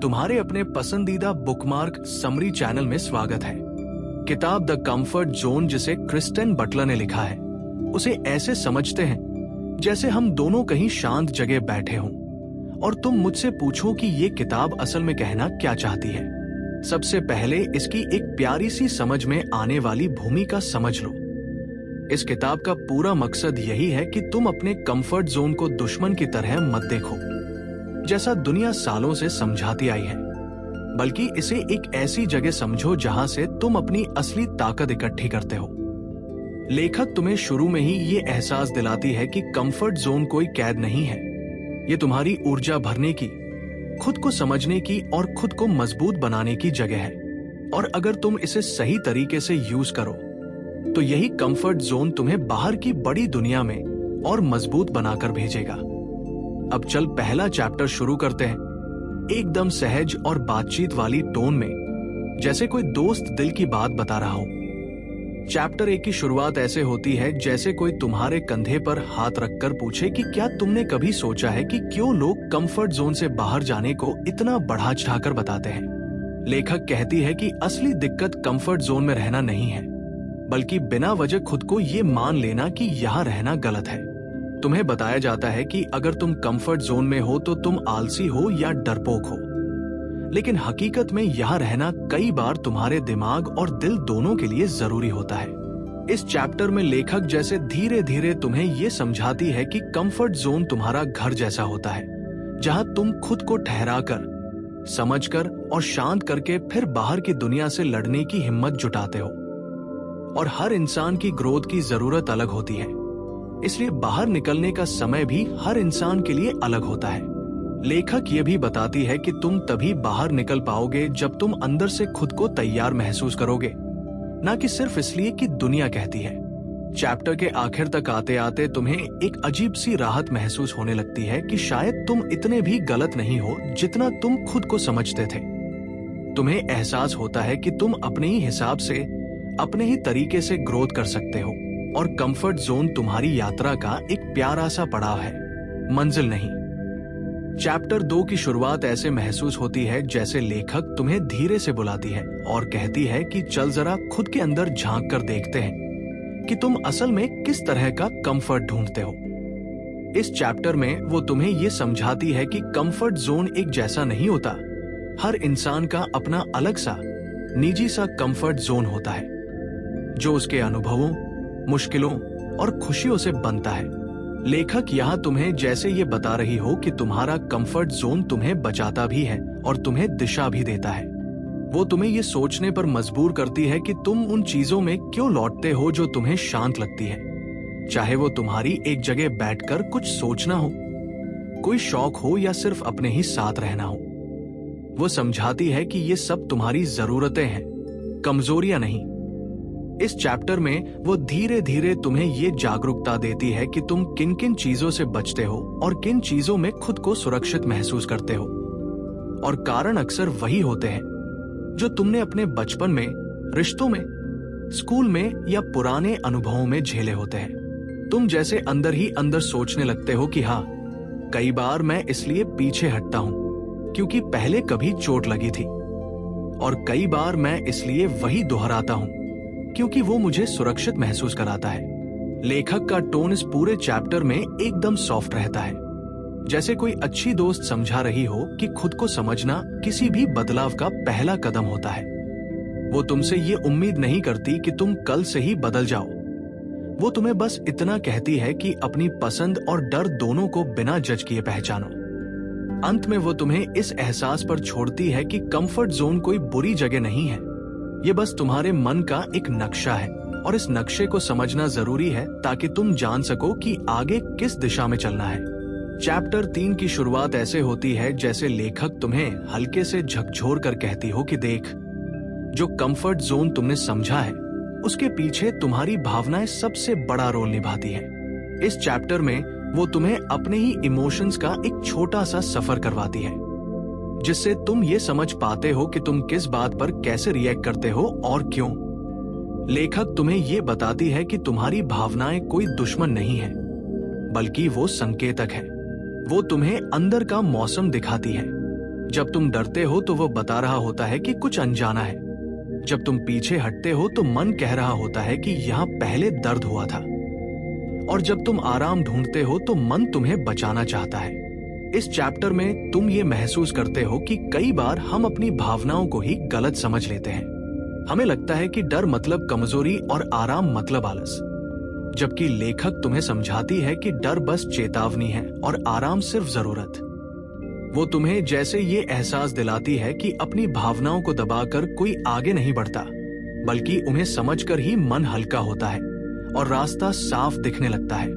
तुम्हारे अपने पसंदीदा बुकमार्क समरी चैनल में स्वागत है। किताब द कंफर्ट जोन जिसे क्रिस्टन बटलर ने लिखा है, उसे ऐसे समझते हैं जैसे हम दोनों कहीं शांत जगह बैठे हों और तुम मुझसे पूछो कि ये किताब असल में कहना क्या चाहती है। सबसे पहले इसकी एक प्यारी सी समझ में आने वाली भूमिका समझ लो। इस किताब का पूरा मकसद यही है कि तुम अपने कंफर्ट जोन को दुश्मन की तरह मत देखो, जैसा दुनिया सालों से समझाती आई है, बल्कि इसे एक ऐसी जगह समझो जहां से तुम अपनी असली ताकत इकट्ठी करते हो। लेखक तुम्हें शुरू में ही ये एहसास दिलाती है कि कंफर्ट जोन कोई कैद नहीं है, ये तुम्हारी ऊर्जा भरने की, खुद को समझने की और खुद को मजबूत बनाने की जगह है। और अगर तुम इसे सही तरीके से यूज करो तो यही कंफर्ट जोन तुम्हें बाहर की बड़ी दुनिया में और मजबूत बनाकर भेजेगा। अब चल पहला चैप्टर शुरू करते हैं, एकदम सहज और बातचीत वाली टोन में, जैसे कोई दोस्त दिल की बात बता रहा हो। चैप्टर 1 की शुरुआत ऐसे होती है जैसे कोई तुम्हारे कंधे पर हाथ रखकर पूछे कि क्या तुमने कभी सोचा है कि क्यों लोग कंफर्ट जोन से बाहर जाने को इतना बढ़ा चढ़ाकर बताते हैं। लेखक कहती है कि असली दिक्कत कंफर्ट जोन में रहना नहीं है, बल्कि बिना वजह खुद को ये मान लेना कि यहाँ रहना गलत है। तुम्हें बताया जाता है कि अगर तुम कंफर्ट जोन में हो तो तुम आलसी हो या डरपोक हो, लेकिन हकीकत में यहाँ रहना कई बार तुम्हारे दिमाग और दिल दोनों के लिए जरूरी होता है। इस चैप्टर में लेखक जैसे धीरे धीरे तुम्हें ये समझाती है कि कंफर्ट जोन तुम्हारा घर जैसा होता है, जहाँ तुम खुद को ठहराकर, समझकर और शांत करके फिर बाहर की दुनिया से लड़ने की हिम्मत जुटाते हो। और हर इंसान की ग्रोथ की जरूरत अलग होती है, इसलिए बाहर निकलने का समय भी हर इंसान के लिए अलग होता है। लेखक ये भी बताती है कि तुम तभी बाहर निकल पाओगे जब तुम अंदर से खुद को तैयार महसूस करोगे, ना कि सिर्फ इसलिए कि दुनिया कहती है। चैप्टर के आखिर तक आते आते तुम्हें एक अजीब सी राहत महसूस होने लगती है कि शायद तुम इतने भी गलत नहीं हो जितना तुम खुद को समझते थे। तुम्हें एहसास होता है कि तुम अपने ही हिसाब से, अपने ही तरीके से ग्रोथ कर सकते हो और कंफर्ट जोन तुम्हारी यात्रा का एक प्यारा सा पड़ाव है, मंजिल नहीं। चैप्टर 2 की शुरुआत ऐसे महसूस होती है जैसे लेखक तुम्हें धीरे से बुलाती है और कहती है कि चल जरा खुद के अंदर झांक कर देखते हैं कि तुम असल में किस तरह का कंफर्ट ढूंढते हो। इस चैप्टर में वो तुम्हें ये समझाती है कि कंफर्ट जोन एक जैसा नहीं होता, हर इंसान का अपना अलग सा निजी सा कंफर्ट जोन होता है, जो उसके अनुभवों, मुश्किलों और खुशियों से बनता है। लेखक यहाँ तुम्हें जैसे ये बता रही हो कि तुम्हारा कंफर्ट जोन तुम्हें बचाता भी है और तुम्हें दिशा भी देता है। वो तुम्हें ये सोचने पर मजबूर करती है कि तुम उन चीजों में क्यों लौटते हो जो तुम्हें शांत लगती है, चाहे वो तुम्हारी एक जगह बैठकर कुछ सोचना हो, कोई शौक हो या सिर्फ अपने ही साथ रहना हो। वो समझाती है कि ये सब तुम्हारी जरूरतें हैं, कमजोरियां नहीं। इस चैप्टर में वो धीरे धीरे तुम्हें ये जागरूकता देती है कि तुम किन किन चीजों से बचते हो और किन चीजों में खुद को सुरक्षित महसूस करते हो। और कारण अक्सर वही होते हैं जो तुमने अपने बचपन में, रिश्तों में, स्कूल में या पुराने अनुभवों में झेले होते हैं। तुम जैसे अंदर ही अंदर सोचने लगते हो कि हाँ, कई बार मैं इसलिए पीछे हटता हूं क्योंकि पहले कभी चोट लगी थी, और कई बार मैं इसलिए वही दोहराता हूं क्योंकि वो मुझे सुरक्षित महसूस कराता है। लेखक का टोन इस पूरे चैप्टर में एकदम सॉफ्ट रहता है, जैसे कोई अच्छी दोस्त समझा रही हो कि खुद को समझना किसी भी बदलाव का पहला कदम होता है। वो तुमसे ये उम्मीद नहीं करती कि तुम कल से ही बदल जाओ, वो तुम्हें बस इतना कहती है कि अपनी पसंद और डर दोनों को बिना जज किए पहचानो। अंत में वो तुम्हें इस एहसास पर छोड़ती है कि कंफर्ट जोन कोई बुरी जगह नहीं है, ये बस तुम्हारे मन का एक नक्शा है और इस नक्शे को समझना जरूरी है ताकि तुम जान सको कि आगे किस दिशा में चलना है। चैप्टर 3 की शुरुआत ऐसे होती है जैसे लेखक तुम्हें हल्के से झकझोर कर कहती हो कि देख, जो कंफर्ट जोन तुमने समझा है उसके पीछे तुम्हारी भावनाएं सबसे बड़ा रोल निभाती है। इस चैप्टर में वो तुम्हें अपने ही इमोशंस का एक छोटा सा सफर करवाती है, जिससे तुम ये समझ पाते हो कि तुम किस बात पर कैसे रिएक्ट करते हो और क्यों। लेखक तुम्हें ये बताती है कि तुम्हारी भावनाएं कोई दुश्मन नहीं है, बल्कि वो संकेतक है। वो तुम्हें अंदर का मौसम दिखाती है, जब तुम डरते हो तो वो बता रहा होता है कि कुछ अनजाना है। जब तुम पीछे हटते हो तो मन कह रहा होता है कि यहाँ पहले दर्द हुआ था। और जब तुम आराम ढूंढते हो तो मन तुम्हें बचाना चाहता है। इस चैप्टर में तुम ये महसूस करते हो कि कई बार हम अपनी भावनाओं को ही गलत समझ लेते हैं। हमें लगता है कि डर मतलब कमजोरी और आराम मतलब आलस, जबकि लेखक तुम्हें समझाती है कि डर बस चेतावनी है और आराम सिर्फ जरूरत। वो तुम्हें जैसे ये एहसास दिलाती है कि अपनी भावनाओं को दबाकर कोई आगे नहीं बढ़ता, बल्कि उन्हें समझकर ही मन हल्का होता है और रास्ता साफ दिखने लगता है।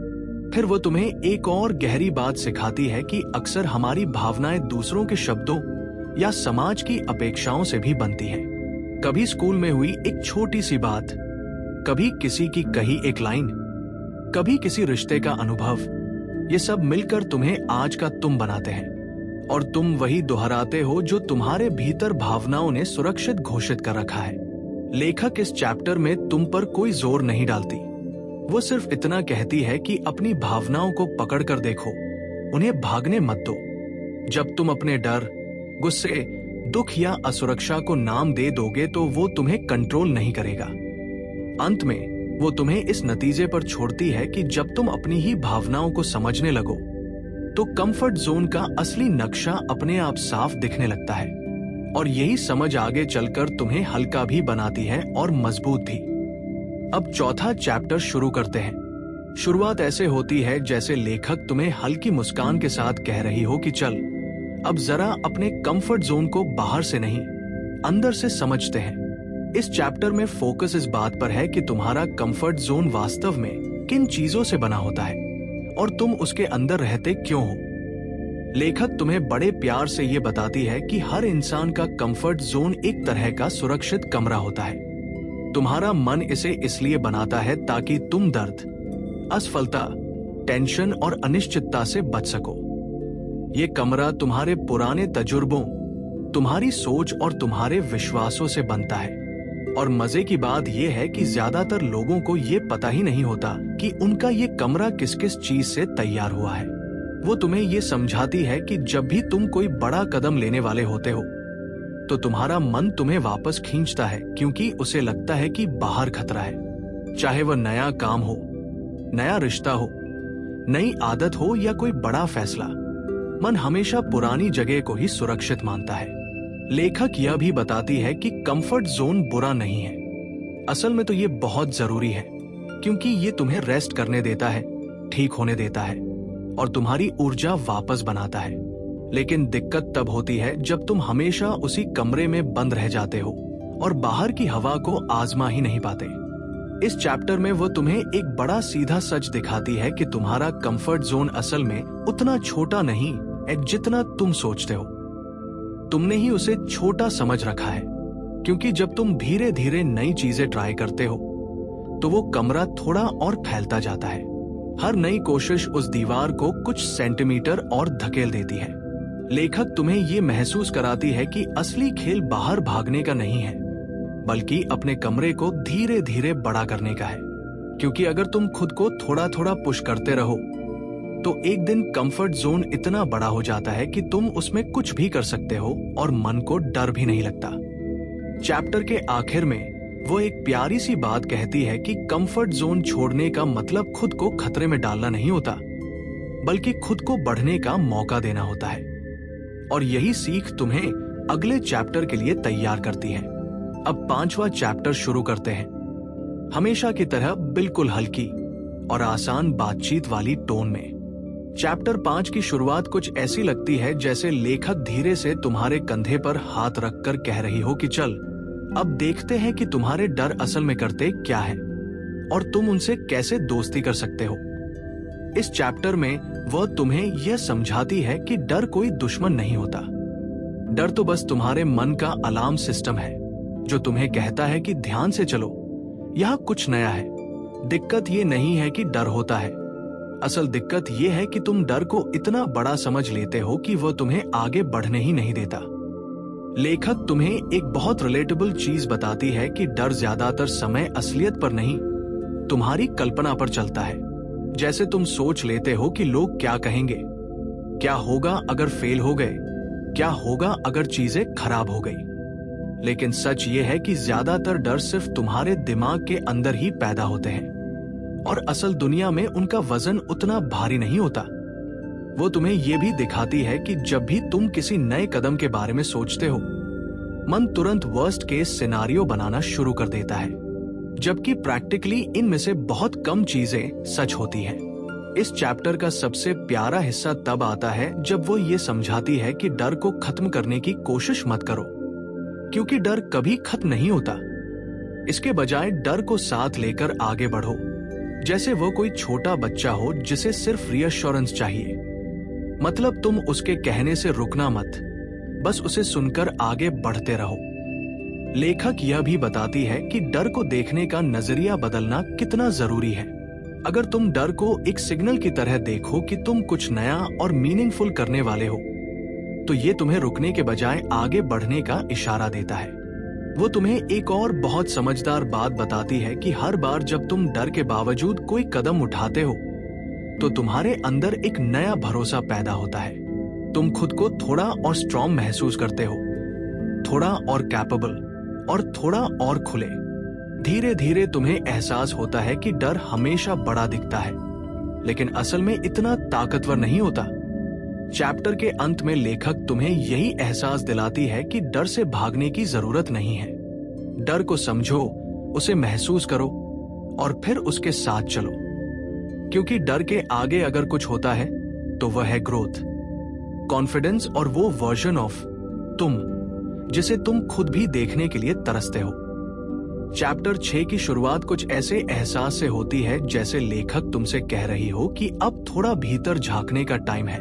फिर वो तुम्हें एक और गहरी बात सिखाती है कि अक्सर हमारी भावनाएं दूसरों के शब्दों या समाज की अपेक्षाओं से भी बनती हैं। कभी स्कूल में हुई एक छोटी सी बात, कभी किसी की कही एक लाइन, कभी किसी रिश्ते का अनुभव, ये सब मिलकर तुम्हें आज का तुम बनाते हैं। और तुम वही दोहराते हो जो तुम्हारे भीतर भावनाओं ने सुरक्षित घोषित कर रखा है। लेखक इस चैप्टर में तुम पर कोई जोर नहीं डालती। वो सिर्फ इतना कहती है कि अपनी भावनाओं को पकड़ कर देखो, उन्हें भागने मत दो। जब तुम अपने डर, गुस्से, दुख या असुरक्षा को नाम दे दोगे तो वो तुम्हें कंट्रोल नहीं करेगा। अंत में वो तुम्हें इस नतीजे पर छोड़ती है कि जब तुम अपनी ही भावनाओं को समझने लगो तो कंफर्ट जोन का असली नक्शा अपने आप साफ दिखने लगता है। और यही समझ आगे चलकर तुम्हें हल्का भी बनाती है और मजबूत भी। अब चौथा चैप्टर शुरू करते हैं। शुरुआत ऐसे होती है जैसे लेखक तुम्हें हल्की मुस्कान के साथ कह रही हो कि चल अब जरा अपने कंफर्ट जोन को बाहर से नहीं अंदर से समझते हैं। इस चैप्टर में फोकस इस बात पर है कि तुम्हारा कंफर्ट जोन वास्तव में किन चीजों से बना होता है और तुम उसके अंदर रहते क्यों हो। लेखक तुम्हें बड़े प्यार से ये बताती है कि हर इंसान का कंफर्ट जोन एक तरह का सुरक्षित कमरा होता है। तुम्हारा मन इसे इसलिए बनाता है ताकि तुम दर्द, असफलता, टेंशन और अनिश्चितता से बच सको। ये कमरा तुम्हारे पुराने तजुर्बों, तुम्हारी सोच और तुम्हारे विश्वासों से बनता है। और मजे की बात यह है कि ज्यादातर लोगों को ये पता ही नहीं होता कि उनका ये कमरा किस किस चीज से तैयार हुआ है। वो तुम्हें ये समझाती है कि जब भी तुम कोई बड़ा कदम लेने वाले होते हो तो तुम्हारा मन तुम्हें वापस खींचता है, क्योंकि उसे लगता है कि बाहर खतरा है। चाहे वह नया काम हो, नया रिश्ता हो, नई आदत हो या कोई बड़ा फैसला, मन हमेशा पुरानी जगह को ही सुरक्षित मानता है। लेखक यह भी बताती है कि कंफर्ट जोन बुरा नहीं है। असल में तो ये बहुत जरूरी है, क्योंकि ये तुम्हें रेस्ट करने देता है, ठीक होने देता है और तुम्हारी ऊर्जा वापस बनाता है। लेकिन दिक्कत तब होती है जब तुम हमेशा उसी कमरे में बंद रह जाते हो और बाहर की हवा को आजमा ही नहीं पाते। इस चैप्टर में वो तुम्हें एक बड़ा सीधा सच दिखाती है कि तुम्हारा कंफर्ट जोन असल में उतना छोटा नहीं है जितना तुम सोचते हो। तुमने ही उसे छोटा समझ रखा है, क्योंकि जब तुम धीरे धीरे नई चीजें ट्राई करते हो तो वो कमरा थोड़ा और फैलता जाता है। हर नई कोशिश उस दीवार को कुछ सेंटीमीटर और धकेल देती है। लेखक तुम्हें ये महसूस कराती है कि असली खेल बाहर भागने का नहीं है, बल्कि अपने कमरे को धीरे धीरे बड़ा करने का है। क्योंकि अगर तुम खुद को थोड़ा थोड़ा पुश करते रहो तो एक दिन कंफर्ट जोन इतना बड़ा हो जाता है कि तुम उसमें कुछ भी कर सकते हो और मन को डर भी नहीं लगता। चैप्टर के आखिर में वो एक प्यारी सी बात कहती है कि कंफर्ट जोन छोड़ने का मतलब खुद को खतरे में डालना नहीं होता, बल्कि खुद को बढ़ने का मौका देना होता है। और यही सीख तुम्हें अगले चैप्टर के लिए तैयार करती है। अब 5वां चैप्टर शुरू करते हैं। हमेशा की तरह बिल्कुल हल्की और आसान बातचीत वाली टोन में। चैप्टर 5 की शुरुआत कुछ ऐसी लगती है जैसे लेखक धीरे से तुम्हारे कंधे पर हाथ रखकर कह रही हो कि चल अब देखते हैं कि तुम्हारे डर असल में करते क्या है और तुम उनसे कैसे दोस्ती कर सकते हो। इस चैप्टर में वह तुम्हें यह समझाती है कि डर कोई दुश्मन नहीं होता। डर तो बस तुम्हारे मन का अलार्म सिस्टम है जो तुम्हें कहता है कि ध्यान से चलो, यहाँ कुछ नया है। दिक्कत ये नहीं है कि डर होता है, असल दिक्कत ये है कि तुम डर को इतना बड़ा समझ लेते हो कि वह तुम्हें आगे बढ़ने ही नहीं देता। लेखक तुम्हें एक बहुत रिलेटेबल चीज बताती है कि डर ज्यादातर समय असलियत पर नहीं, तुम्हारी कल्पना पर चलता है। जैसे तुम सोच लेते हो कि लोग क्या कहेंगे, क्या होगा अगर फेल हो गए, क्या होगा अगर चीजें खराब हो गई। लेकिन सच ये है कि ज्यादातर डर सिर्फ तुम्हारे दिमाग के अंदर ही पैदा होते हैं और असल दुनिया में उनका वजन उतना भारी नहीं होता। वो तुम्हें यह भी दिखाती है कि जब भी तुम किसी नए कदम के बारे में सोचते हो, मन तुरंत वर्स्ट केस सिनारियो बनाना शुरू कर देता है, जबकि प्रैक्टिकली इनमें से बहुत कम चीजें सच होती हैं। इस चैप्टर का सबसे प्यारा हिस्सा तब आता है जब वो ये समझाती है कि डर को खत्म करने की कोशिश मत करो, क्योंकि डर कभी खत्म नहीं होता। इसके बजाय डर को साथ लेकर आगे बढ़ो, जैसे वो कोई छोटा बच्चा हो जिसे सिर्फ रीअश्योरेंस चाहिए। मतलब तुम उसके कहने से रुकना मत, बस उसे सुनकर आगे बढ़ते रहो। लेखक यह भी बताती है कि डर को देखने का नजरिया बदलना कितना जरूरी है। अगर तुम डर को एक सिग्नल की तरह देखो कि तुम कुछ नया और मीनिंगफुल करने वाले हो, तो ये तुम्हें रुकने के बजाय आगे बढ़ने का इशारा देता है। वो तुम्हें एक और बहुत समझदार बात बताती है कि हर बार जब तुम डर के बावजूद कोई कदम उठाते हो, तो तुम्हारे अंदर एक नया भरोसा पैदा होता है। तुम खुद को थोड़ा और स्ट्रॉन्ग महसूस करते हो, थोड़ा और कैपेबल और थोड़ा और खुले। धीरे धीरे तुम्हें एहसास होता है कि डर हमेशा बड़ा दिखता है, लेकिन असल में इतना ताकतवर नहीं होता। चैप्टर के अंत में लेखक तुम्हें यही एहसास दिलाती है कि डर से भागने की जरूरत नहीं है। डर को समझो, उसे महसूस करो और फिर उसके साथ चलो, क्योंकि डर के आगे अगर कुछ होता है तो वह है ग्रोथ, कॉन्फिडेंस और वो वर्जन ऑफ तुम जिसे तुम खुद भी देखने के लिए तरसते हो। चैप्टर 6 की शुरुआत कुछ ऐसे एहसास से होती है जैसे लेखक तुमसे कह रही हो कि अब थोड़ा भीतर झांकने का टाइम है,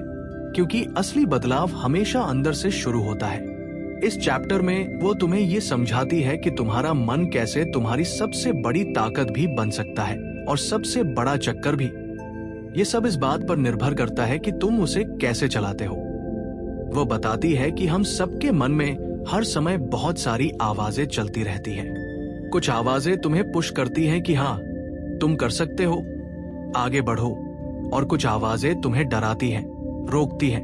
क्योंकि असली बदलाव हमेशा अंदर से शुरू होता है। इस चैप्टर में वो तुम्हें ये समझाती है कि तुम्हारा मन कैसे तुम्हारी सबसे बड़ी ताकत भी बन सकता है और सबसे बड़ा चक्कर भी। ये सब इस बात पर निर्भर करता है कि तुम उसे कैसे चलाते हो। वो बताती है कि हम सबके मन में हर समय बहुत सारी आवाजें चलती रहती हैं। कुछ आवाजें तुम्हें पुश करती हैं कि हाँ, तुम कर सकते हो, आगे बढ़ो, और कुछ आवाजें तुम्हें डराती हैं, रोकती हैं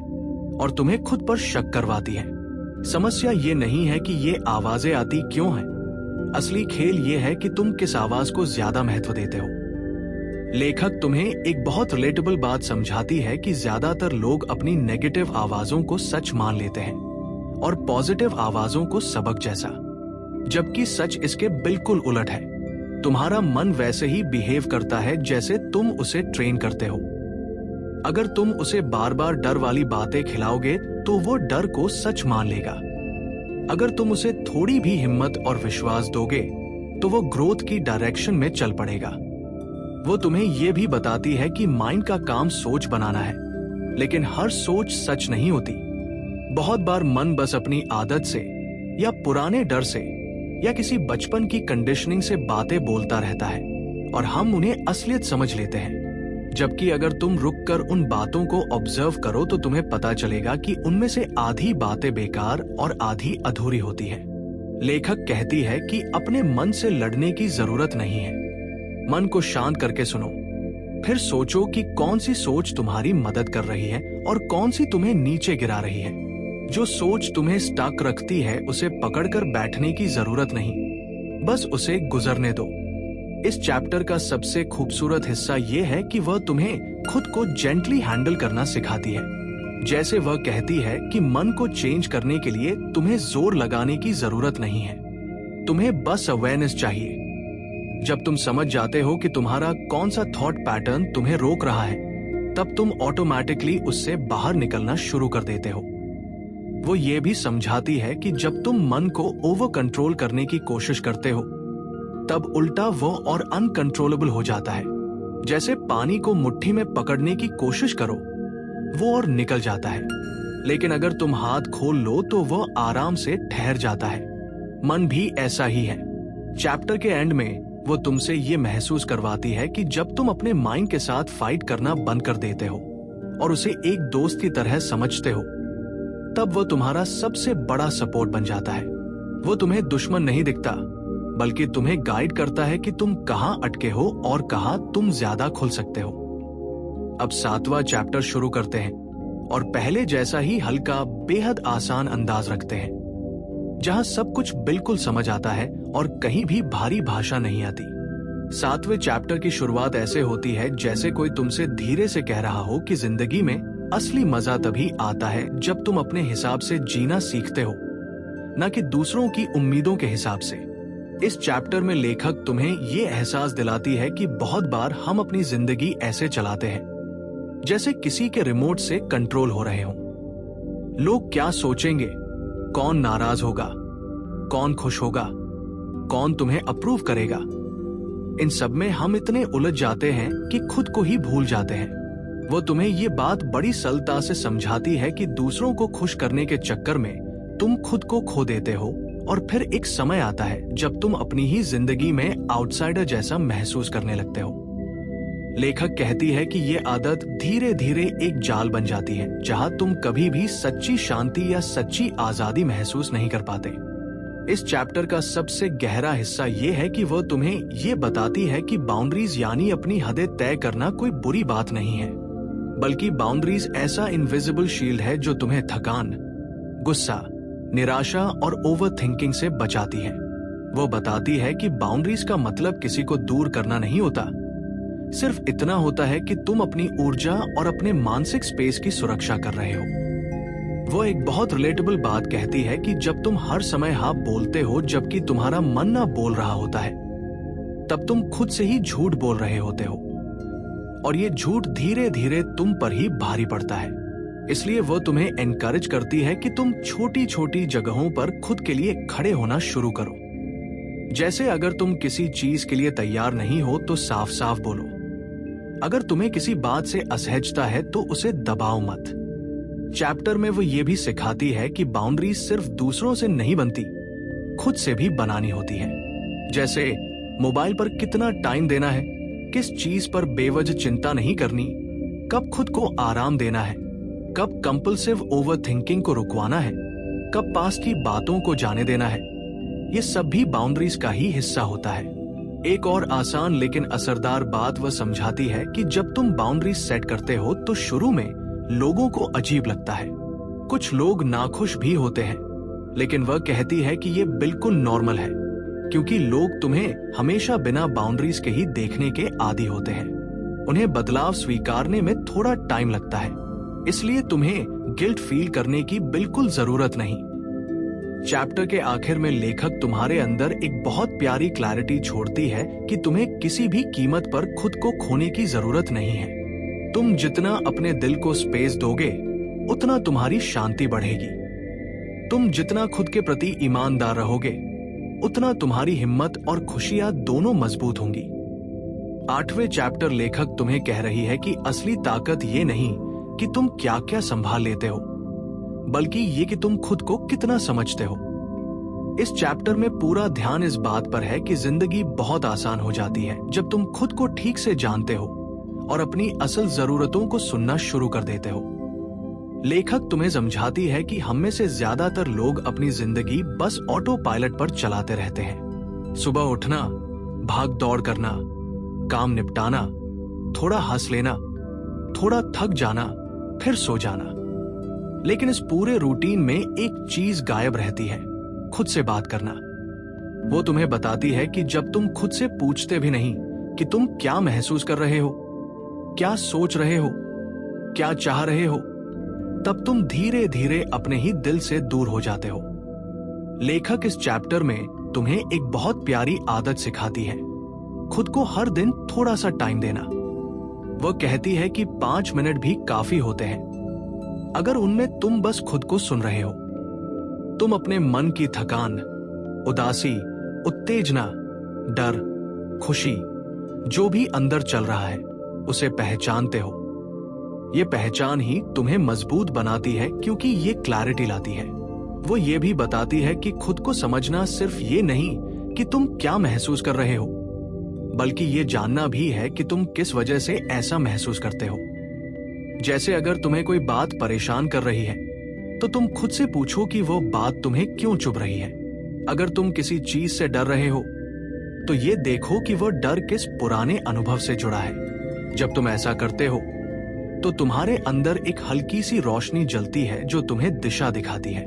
और तुम्हें खुद पर शक करवाती हैं। समस्या ये नहीं है कि ये आवाजें आती क्यों हैं, असली खेल ये है कि तुम किस आवाज को ज्यादा महत्व देते हो। लेखक तुम्हें एक बहुत रिलेटेबल बात समझाती है कि ज्यादातर लोग अपनी नेगेटिव आवाजों को सच मान लेते हैं और पॉजिटिव आवाजों को सबक जैसा, जबकि सच इसके बिल्कुल उलट है। तुम्हारा मन वैसे ही बिहेव करता है जैसे तुम उसे ट्रेन करते हो। अगर तुम उसे बार बार डर वाली बातें खिलाओगे तो वो डर को सच मान लेगा। अगर तुम उसे थोड़ी भी हिम्मत और विश्वास दोगे तो वो ग्रोथ की डायरेक्शन में चल पड़ेगा। वो तुम्हें ये भी बताती है कि माइंड का काम सोच बनाना है, लेकिन हर सोच सच नहीं होती। बहुत बार मन बस अपनी आदत से या पुराने डर से या किसी बचपन की कंडीशनिंग से बातें बोलता रहता है और हम उन्हें असलियत समझ लेते हैं। जबकि अगर तुम रुककर उन बातों को ऑब्जर्व करो तो तुम्हें पता चलेगा कि उनमें से आधी बातें बेकार और आधी अधूरी होती है। लेखक कहती है कि अपने मन से लड़ने की जरूरत नहीं है। मन को शांत करके सुनो, फिर सोचो कि कौन सी सोच तुम्हारी मदद कर रही है और कौन सी तुम्हें नीचे गिरा रही है। जो सोच तुम्हें स्टक रखती है उसे पकड़कर बैठने की जरूरत नहीं, बस उसे गुजरने दो। इस चैप्टर का सबसे खूबसूरत हिस्सा यह है कि वह तुम्हें खुद को जेंटली हैंडल करना सिखाती है। जैसे वह कहती है कि मन को चेंज करने के लिए तुम्हें जोर लगाने की जरूरत नहीं है, तुम्हें बस अवेयरनेस चाहिए। जब तुम समझ जाते हो कि तुम्हारा कौन सा थॉट पैटर्न तुम्हें रोक रहा है, तब तुम ऑटोमेटिकली उससे बाहर निकलना शुरू कर देते हो। वो ये भी समझाती है कि जब तुम मन को ओवर कंट्रोल करने की कोशिश करते हो, तब उल्टा वो और अनकंट्रोलेबल हो जाता है। जैसे पानी को मुट्ठी में पकड़ने की कोशिश करो, वो और निकल जाता है, लेकिन अगर तुम हाथ खोल लो तो वो आराम से ठहर जाता है। मन भी ऐसा ही है। चैप्टर के एंड में वो तुमसे ये महसूस करवाती है कि जब तुम अपने माइंड के साथ फाइट करना बंद कर देते हो और उसे एक दोस्त की तरह समझते हो, तब वो तुम्हारा सबसे बड़ा सपोर्ट बन जाता है। वो तुम्हें दुश्मन नहीं दिखता, बल्कि तुम्हें गाइड करता है कि तुम कहां अटके हो और कहां तुम ज्यादा खुल सकते हो। अब 7वां चैप्टर शुरू करते हैं और पहले जैसा ही हल्का बेहद आसान अंदाज रखते हैं, जहां सब कुछ बिल्कुल समझ आता है और कहीं भी भारी भाषा नहीं आती। 7वें चैप्टर की शुरुआत ऐसे होती है जैसे कोई तुमसे धीरे से कह रहा हो कि जिंदगी में असली मजा तभी आता है जब तुम अपने हिसाब से जीना सीखते हो, न कि दूसरों की उम्मीदों के हिसाब से। इस चैप्टर में लेखक तुम्हें ये एहसास दिलाती है कि बहुत बार हम अपनी जिंदगी ऐसे चलाते हैं जैसे किसी के रिमोट से कंट्रोल हो रहे हों। लोग क्या सोचेंगे, कौन नाराज होगा, कौन खुश होगा, कौन तुम्हें अप्रूव करेगा, इन सब में हम इतने उलझ जाते हैं कि खुद को ही भूल जाते हैं। वो तुम्हें ये बात बड़ी सरलता से समझाती है कि दूसरों को खुश करने के चक्कर में तुम खुद को खो देते हो और फिर एक समय आता है जब तुम अपनी ही जिंदगी में आउटसाइडर जैसा महसूस करने लगते हो। लेखक कहती है कि ये आदत धीरे धीरे एक जाल बन जाती है जहां तुम कभी भी सच्ची शांति या सच्ची आजादी महसूस नहीं कर पाते। इस चैप्टर का सबसे गहरा हिस्सा ये है कि वह तुम्हें ये बताती है कि बाउंड्रीज यानी अपनी हदें तय करना कोई बुरी बात नहीं है, बल्कि बाउंड्रीज ऐसा इनविजिबल शील्ड है जो तुम्हें थकान, गुस्सा, निराशा और ओवर थिंकिंग से बचाती है। वो बताती है कि बाउंड्रीज का मतलब किसी को दूर करना नहीं होता, सिर्फ इतना होता है कि तुम अपनी ऊर्जा और अपने मानसिक स्पेस की सुरक्षा कर रहे हो। वो एक बहुत रिलेटेबल बात कहती है कि जब तुम हर समय हाँ बोलते हो जबकि तुम्हारा मन ना बोल रहा होता है, तब तुम खुद से ही झूठ बोल रहे होते हो और ये झूठ धीरे धीरे तुम पर ही भारी पड़ता है। इसलिए वो तुम्हें एनकरेज करती है कि तुम छोटी छोटी जगहों पर खुद के लिए खड़े होना शुरू करो। जैसे अगर तुम किसी चीज के लिए तैयार नहीं हो तो साफ साफ बोलो। अगर तुम्हें किसी बात से असहजता है तो उसे दबाओ मत। चैप्टर में वो ये भी सिखाती है कि बाउंड्री सिर्फ दूसरों से नहीं बनती, खुद से भी बनानी होती है। जैसे मोबाइल पर कितना टाइम देना है, किस चीज पर बेवजह चिंता नहीं करनी, कब खुद को आराम देना है, कब कंपल्सिव ओवरथिंकिंग को रुकवाना है, कब पास की बातों को जाने देना है, ये सब भी बाउंड्रीज का ही हिस्सा होता है। एक और आसान लेकिन असरदार बात वह समझाती है कि जब तुम बाउंड्रीज सेट करते हो तो शुरू में लोगों को अजीब लगता है, कुछ लोग नाखुश भी होते हैं, लेकिन वह कहती है कि ये बिल्कुल नॉर्मल है, क्योंकि लोग तुम्हें हमेशा बिना बाउंड्रीज के ही देखने के आदी होते हैं। उन्हें बदलाव स्वीकारने में थोड़ा टाइम लगता है, इसलिए तुम्हें गिल्ट फील करने की बिल्कुल जरूरत नहीं। चैप्टर के आखिर में लेखक तुम्हारे अंदर एक बहुत प्यारी क्लैरिटी छोड़ती है कि तुम्हें किसी भी कीमत पर खुद को खोने की जरूरत नहीं है। तुम जितना अपने दिल को स्पेस दोगे, उतना तुम्हारी शांति बढ़ेगी। तुम जितना खुद के प्रति ईमानदार रहोगे, उतना तुम्हारी हिम्मत और खुशियां दोनों मजबूत होंगी। 8वें चैप्टर लेखक तुम्हें कह रही है कि असली ताकत ये नहीं कि तुम क्या क्या संभाल लेते हो, बल्कि ये कि तुम खुद को कितना समझते हो। इस चैप्टर में पूरा ध्यान इस बात पर है कि जिंदगी बहुत आसान हो जाती है जब तुम खुद को ठीक से जानते हो और अपनी असल जरूरतों को सुनना शुरू कर देते हो। लेखक तुम्हें समझाती है कि हम में से ज्यादातर लोग अपनी जिंदगी बस ऑटो पायलट पर चलाते रहते हैं। सुबह उठना, भाग दौड़ करना, काम निपटाना, थोड़ा हंस लेना, थोड़ा थक जाना, फिर सो जाना। लेकिन इस पूरे रूटीन में एक चीज गायब रहती है, खुद से बात करना। वो तुम्हें बताती है कि जब तुम खुद से पूछते भी नहीं कि तुम क्या महसूस कर रहे हो, क्या सोच रहे हो, क्या चाह रहे हो, तब तुम धीरे धीरे अपने ही दिल से दूर हो जाते हो। लेखक इस चैप्टर में तुम्हें एक बहुत प्यारी आदत सिखाती है, खुद को हर दिन थोड़ा सा टाइम देना। वह कहती है कि 5 मिनट भी काफी होते हैं अगर उनमें तुम बस खुद को सुन रहे हो। तुम अपने मन की थकान, उदासी, उत्तेजना, डर, खुशी, जो भी अंदर चल रहा है उसे पहचानते हो। ये पहचान ही तुम्हें मजबूत बनाती है, क्योंकि ये क्लैरिटी लाती है। वो ये भी बताती है कि खुद को समझना सिर्फ ये नहीं कि तुम क्या महसूस कर रहे हो, बल्कि ये जानना भी है कि तुम किस वजह से ऐसा महसूस करते हो। जैसे अगर तुम्हें कोई बात परेशान कर रही है तो तुम खुद से पूछो कि वो बात तुम्हें क्यों चुभ रही है। अगर तुम किसी चीज से डर रहे हो तो ये देखो कि वो डर किस पुराने अनुभव से जुड़ा है। जब तुम ऐसा करते हो तो तुम्हारे अंदर एक हल्की सी रोशनी जलती है जो तुम्हें दिशा दिखाती है।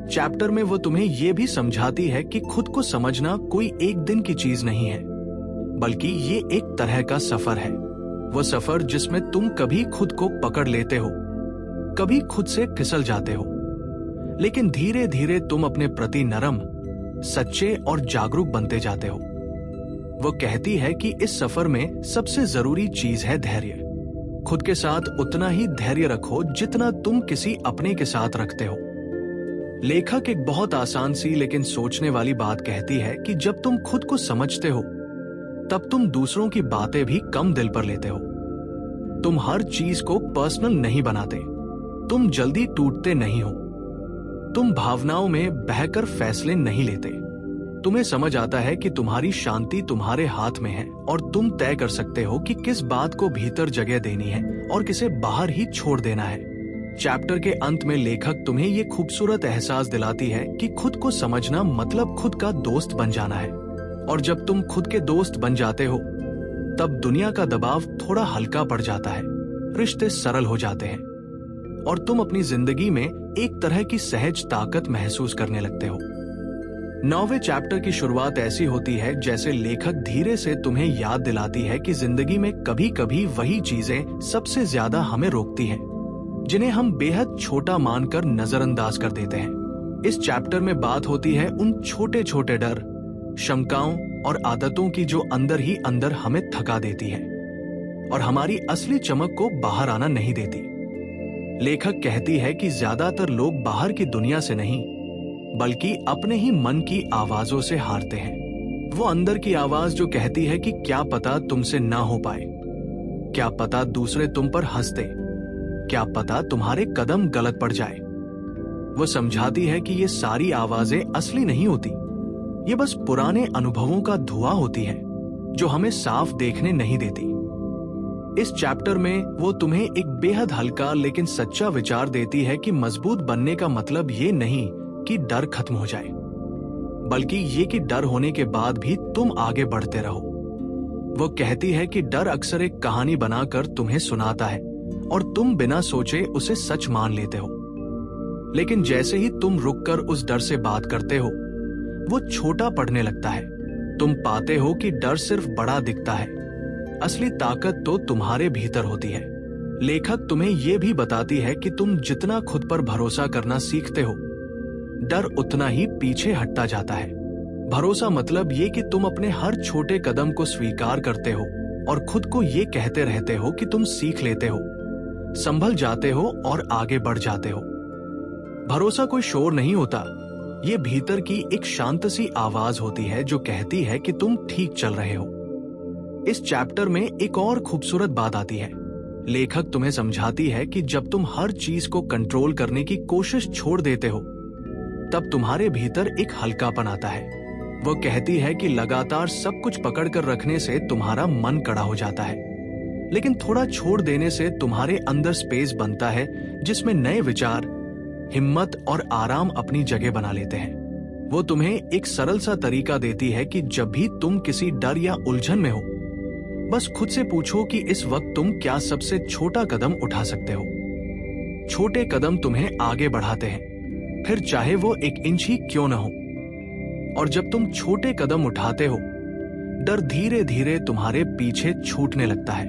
चैप्टर में वो तुम्हें ये भी समझाती है कि खुद को समझना कोई एक दिन की चीज नहीं है, बल्कि ये एक तरह का सफर है। वो सफर जिसमें तुम कभी खुद को पकड़ लेते हो, कभी खुद से फिसल जाते हो, लेकिन धीरे धीरे तुम अपने प्रति नरम, सच्चे और जागरूक बनते जाते हो। वो कहती है कि इस सफर में सबसे जरूरी चीज है धैर्य। खुद के साथ उतना ही धैर्य रखो जितना तुम किसी अपने के साथ रखते हो। लेखक एक बहुत आसान सी लेकिन सोचने वाली बात कहती है कि जब तुम खुद को समझते हो तब तुम दूसरों की बातें भी कम दिल पर लेते हो। तुम हर चीज को पर्सनल नहीं बनाते, तुम जल्दी टूटते नहीं हो, तुम भावनाओं में बहकर फैसले नहीं लेते। तुम्हें समझ आता है कि तुम्हारी शांति तुम्हारे हाथ में है और तुम तय कर सकते हो कि किस बात को भीतर जगह देनी है और किसे बाहर ही छोड़ देना है। चैप्टर के अंत में लेखक तुम्हें ये खूबसूरत एहसास दिलाती है कि खुद को समझना मतलब खुद का दोस्त बन जाना है, और जब तुम खुद के दोस्त बन जाते हो तब दुनिया का दबाव थोड़ा हल्का पड़ जाता है, रिश्ते सरल हो जाते हैं और तुम अपनी जिंदगी में एक तरह की सहज ताकत महसूस करने लगते हो। 9वें चैप्टर की शुरुआत ऐसी होती है जैसे लेखक धीरे से तुम्हें याद दिलाती है कि जिंदगी में कभी कभी वही चीजें सबसे ज्यादा हमें रोकती हैं, जिन्हें हम बेहद छोटा मानकर नजरअंदाज कर देते हैं। इस चैप्टर में बात होती है उन छोटे छोटे डर, शंकाओं और आदतों की जो अंदर ही अंदर हमें थका देती है और हमारी असली चमक को बाहर आना नहीं देती। लेखक कहती है कि ज्यादातर लोग बाहर की दुनिया से नहीं बल्कि अपने ही मन की आवाजों से हारते हैं। वो अंदर की आवाज जो कहती है कि क्या पता तुमसे ना हो पाए, क्या पता दूसरे तुम पर हंस दे, क्या पता तुम्हारे कदम गलत पड़ जाए। वो समझाती है कि ये सारी आवाजें असली नहीं होती, ये बस पुराने अनुभवों का धुआं होती है जो हमें साफ देखने नहीं देती। इस चैप्टर में वो तुम्हें एक बेहद हल्का लेकिन सच्चा विचार देती है कि मजबूत बनने का मतलब ये नहीं कि डर खत्म हो जाए, बल्कि ये कि डर होने के बाद भी तुम आगे बढ़ते रहो। वो कहती है कि डर अक्सर एक कहानी बनाकर तुम्हें सुनाता है और तुम बिना सोचे उसे सच मान लेते हो, लेकिन जैसे ही तुम रुककर उस डर से बात करते हो वो छोटा पड़ने लगता है। तुम पाते हो कि डर सिर्फ बड़ा दिखता है, असली ताकत तो तुम्हारे भीतर होती है। लेखक तुम्हें यह भी बताती है कि तुम जितना खुद पर भरोसा करना सीखते हो डर उतना ही पीछे हटता जाता है। भरोसा मतलब ये कि तुम अपने हर छोटे कदम को स्वीकार करते हो और खुद को ये कहते रहते हो कि तुम सीख लेते हो, संभल जाते हो और आगे बढ़ जाते हो। भरोसा कोई शोर नहीं होता, ये भीतर की एक शांत सी आवाज होती है जो कहती है कि तुम ठीक चल रहे हो। इस चैप्टर में एक और खूबसूरत बात आती है। लेखक तुम्हें समझाती है कि जब तुम हर चीज को कंट्रोल करने की कोशिश छोड़ देते हो तब तुम्हारे भीतर एक हल्कापन आता है। वो कहती है कि लगातार सब कुछ पकड़ कर रखने से तुम्हारा मन कड़ा हो जाता है, लेकिन थोड़ा छोड़ देने से तुम्हारे अंदर स्पेस बनता है जिसमें नए विचार, हिम्मत और आराम अपनी जगह बना लेते हैं। वो तुम्हें एक सरल सा तरीका देती है कि जब भी तुम किसी डर या उलझन में हो बस खुद से पूछो कि इस वक्त तुम क्या सबसे छोटा कदम उठा सकते हो। छोटे कदम तुम्हें आगे बढ़ाते हैं, फिर चाहे वो 1 इंच ही क्यों न हो। और जब तुम छोटे कदम उठाते हो डर धीरे धीरे तुम्हारे पीछे छूटने लगता है।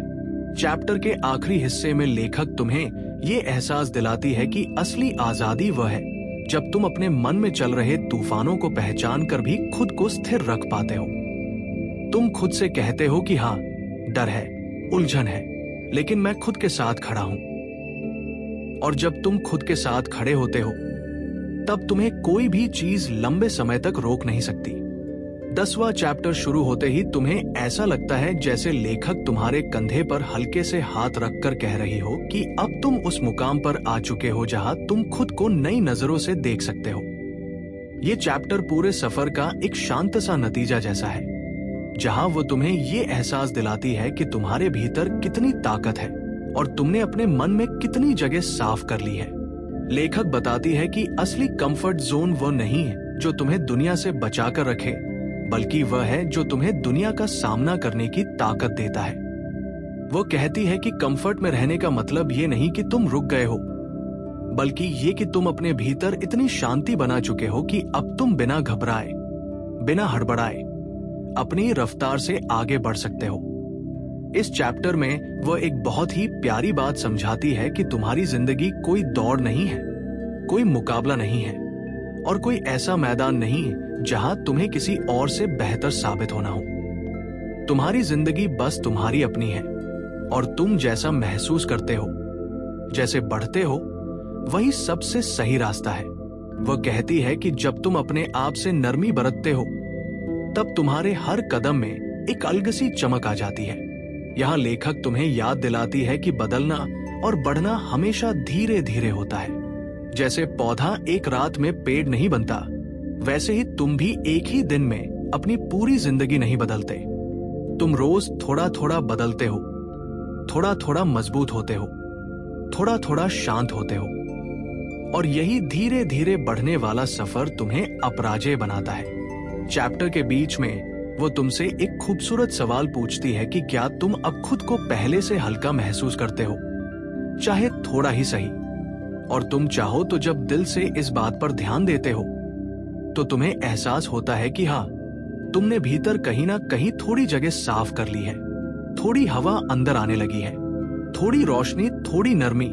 चैप्टर के आखिरी हिस्से में लेखक तुम्हें ये एहसास दिलाती है कि असली आजादी वह है जब तुम अपने मन में चल रहे तूफानों को पहचान कर भी खुद को स्थिर रख पाते हो। तुम खुद से कहते हो कि हाँ, डर है, उलझन है, लेकिन मैं खुद के साथ खड़ा हूं। और जब तुम खुद के साथ खड़े होते हो तब तुम्हें कोई भी चीज लंबे समय तक रोक नहीं सकती। 10वां चैप्टर शुरू होते ही तुम्हें ऐसा लगता है जैसे लेखक तुम्हारे कंधे पर हल्के से हाथ रखकर कह रही हो कि अब तुम उस मुकाम पर आ चुके हो जहां तुम खुद को नई नजरों से देख सकते हो। ये चैप्टर पूरे सफर का एक शांत सा नतीजा जैसा है, जहां वो तुम्हें ये एहसास दिलाती है कि तुम्हारे भीतर कितनी ताकत है और तुमने अपने मन में कितनी जगह साफ कर ली है। लेखक बताती है कि असली कंफर्ट जोन वो नहीं है जो तुम्हें दुनिया से बचाकर रखे, बल्कि वह है जो तुम्हें दुनिया का सामना करने की ताकत देता है। वो कहती है कि कंफर्ट में रहने का मतलब ये नहीं कि तुम रुक गए हो, बल्कि ये कि तुम अपने भीतर इतनी शांति बना चुके हो कि अब तुम बिना घबराए, बिना हड़बड़ाए अपनी रफ्तार से आगे बढ़ सकते हो। इस चैप्टर में वह एक बहुत ही प्यारी बात समझाती है कि तुम्हारी जिंदगी कोई दौड़ नहीं है, कोई मुकाबला नहीं है और कोई ऐसा मैदान नहीं है जहां तुम्हें किसी और से बेहतर साबित होना हो। तुम्हारी जिंदगी बस तुम्हारी अपनी है और तुम जैसा महसूस करते हो, जैसे बढ़ते हो, वही सबसे सही रास्ता है। वह कहती है कि जब तुम अपने आप से नरमी बरतते हो तब तुम्हारे हर कदम में एक अलग सी चमक आ जाती है। यहाँ लेखक तुम्हें याद दिलाती है कि बदलना और बढ़ना हमेशा धीरे धीरे होता है। जैसे पौधा एक रात में पेड़ नहीं बनता, वैसे ही तुम भी एक ही दिन में अपनी पूरी जिंदगी नहीं बदलते। तुम रोज थोड़ा थोड़ा बदलते हो, थोड़ा थोड़ा मजबूत होते हो, थोड़ा थोड़ा शांत होते हो और यही धीरे धीरे बढ़ने वाला सफर तुम्हें अपराजेय बनाता है। चैप्टर के बीच में वो तुमसे एक खूबसूरत सवाल पूछती है कि क्या तुम अब खुद को पहले से हल्का महसूस करते हो, चाहे थोड़ा ही सही। और तुम चाहो तो जब दिल से इस बात पर ध्यान देते हो तो तुम्हें एहसास होता है कि हाँ, तुमने भीतर कहीं ना कहीं थोड़ी जगह साफ कर ली है, थोड़ी हवा अंदर आने लगी है, थोड़ी रोशनी, थोड़ी नरमी।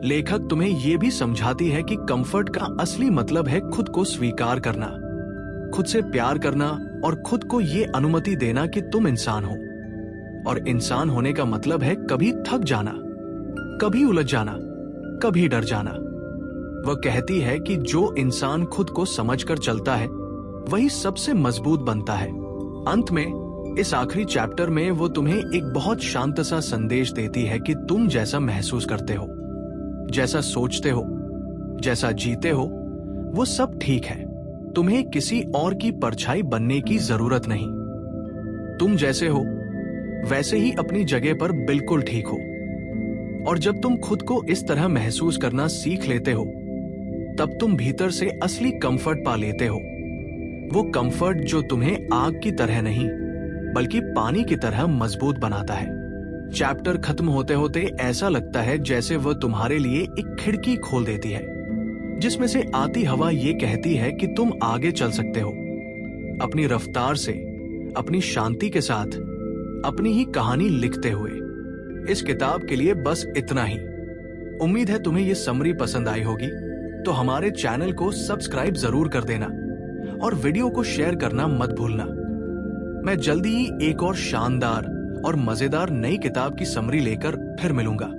लेखक तुम्हें यह भी समझाती है कि कंफर्ट का असली मतलब है खुद को स्वीकार करना, खुद से प्यार करना और खुद को ये अनुमति देना कि तुम इंसान हो। और इंसान होने का मतलब है कभी थक जाना, कभी उलझ जाना, कभी डर जाना। वह कहती है कि जो इंसान खुद को समझकर चलता है वही सबसे मजबूत बनता है। अंत में इस आखिरी चैप्टर में वो तुम्हें एक बहुत शांत सा संदेश देती है कि तुम जैसा महसूस करते हो, जैसा सोचते हो, जैसा जीते हो, वो सब ठीक है। तुम्हें किसी और की परछाई बनने की जरूरत नहीं। तुम जैसे हो वैसे ही अपनी जगह पर बिल्कुल ठीक हो। और जब तुम खुद को इस तरह महसूस करना सीख लेते हो तब तुम भीतर से असली कंफर्ट पा लेते हो। वो कंफर्ट जो तुम्हें आग की तरह नहीं बल्कि पानी की तरह मजबूत बनाता है। चैप्टर खत्म होते होते ऐसा लगता है जैसे वह तुम्हारे लिए एक खिड़की खोल देती है जिसमें से आती हवा ये कहती है कि तुम आगे चल सकते हो, अपनी रफ्तार से, अपनी शांति के साथ, अपनी ही कहानी लिखते हुए। इस किताब के लिए बस इतना ही। उम्मीद है तुम्हें ये समरी पसंद आई होगी, तो हमारे चैनल को सब्सक्राइब जरूर कर देना और वीडियो को शेयर करना मत भूलना। मैं जल्दी ही एक और शानदार और मजेदार नई किताब की समरी लेकर फिर मिलूंगा।